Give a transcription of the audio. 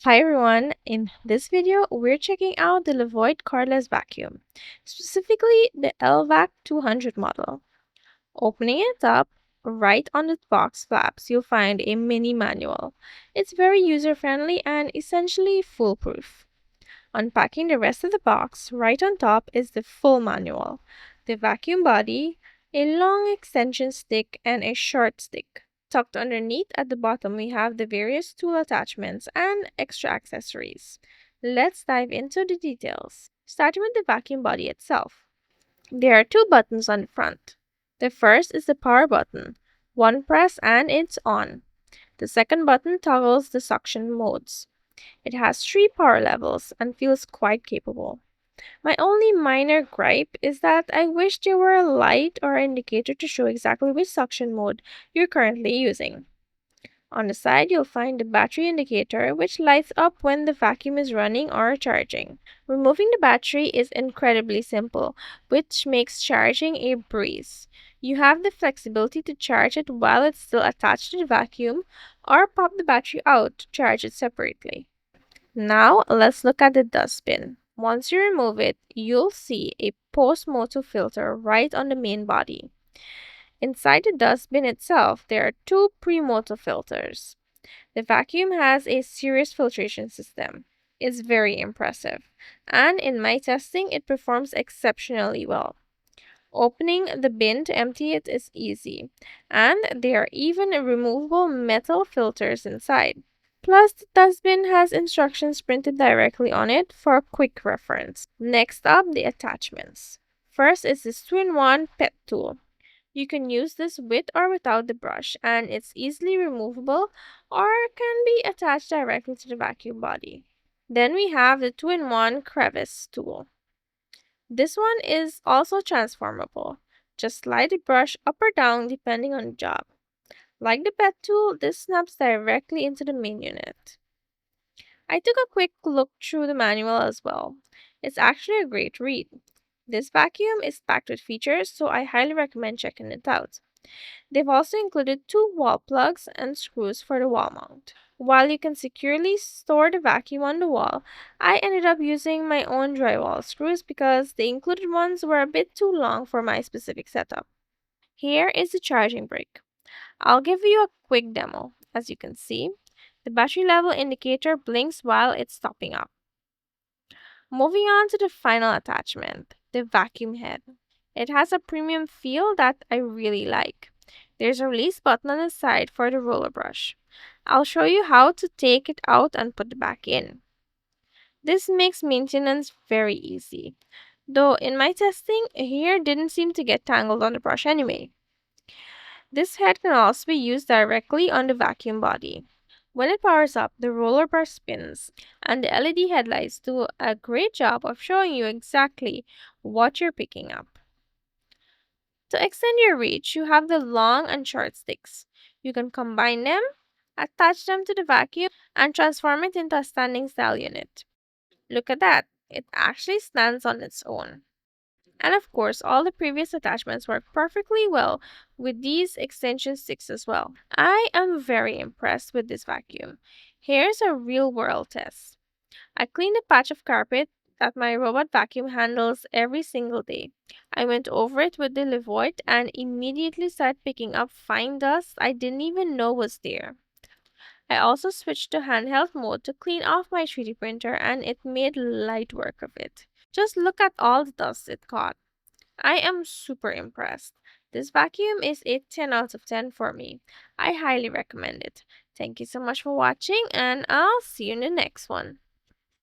Hi everyone, in this video we're checking out the LEVOIT cordless vacuum, specifically the LVAC-200 model. Opening it up, right on the box flaps you'll find a mini manual. It's very user-friendly and essentially foolproof. Unpacking the rest of the box, right on top is the full manual, the vacuum body, a long extension stick, and a short stick. Tucked underneath at the bottom, we have the various tool attachments and extra accessories. Let's dive into the details. Starting with the vacuum body itself. There are two buttons on the front. The first is the power button. One press and it's on. The second button toggles the suction modes. It has three power levels and feels quite capable. My only minor gripe is that I wish there were a light or indicator to show exactly which suction mode you're currently using. On the side, you'll find the battery indicator, which lights up when the vacuum is running or charging. Removing the battery is incredibly simple, which makes charging a breeze. You have the flexibility to charge it while it's still attached to the vacuum, or pop the battery out to charge it separately. Now, let's look at the dustbin. Once you remove it, you'll see a post-motor filter right on the main body. Inside the dustbin itself, there are two pre-motor filters. The vacuum has a serious filtration system. It's very impressive, and in my testing, it performs exceptionally well. Opening the bin to empty it is easy, and there are even removable metal filters inside. Plus, the dustbin has instructions printed directly on it for quick reference. Next up, the attachments. First is this 2-in-1 pet tool. You can use this with or without the brush, and it's easily removable or can be attached directly to the vacuum body. Then we have the 2-in-1 Crevice tool. This one is also transformable. Just slide the brush up or down depending on the job. Like the pet tool, this snaps directly into the main unit. I took a quick look through the manual as well. It's actually a great read. This vacuum is packed with features, so I highly recommend checking it out. They've also included two wall plugs and screws for the wall mount. While you can securely store the vacuum on the wall, I ended up using my own drywall screws because the included ones were a bit too long for my specific setup. Here is the charging brick. I'll give you a quick demo. As you can see, the battery level indicator blinks while it's topping up. Moving on to the final attachment, the vacuum head. It has a premium feel that I really like. There's a release button on the side for the roller brush. I'll show you how to take it out and put it back in. This makes maintenance very easy. Though in my testing, hair didn't seem to get tangled on the brush anyway. This head can also be used directly on the vacuum body. When it powers up, the roller brush spins, and the LED headlights do a great job of showing you exactly what you're picking up. To extend your reach, you have the long and short sticks. You can combine them, attach them to the vacuum, and transform it into a standing style unit. Look at that, it actually stands on its own. And of course, all the previous attachments work perfectly well with these extension sticks as well. I am very impressed with this vacuum. Here's a real world test. I cleaned a patch of carpet that my robot vacuum handles every single day. I went over it with the LEVOIT and immediately started picking up fine dust I didn't even know was there. I also switched to handheld mode to clean off my 3D printer and it made light work of it. Just look at all the dust it caught. I am super impressed. This vacuum is a 10 out of 10 for me. I highly recommend it. Thank you so much for watching and I'll see you in the next one.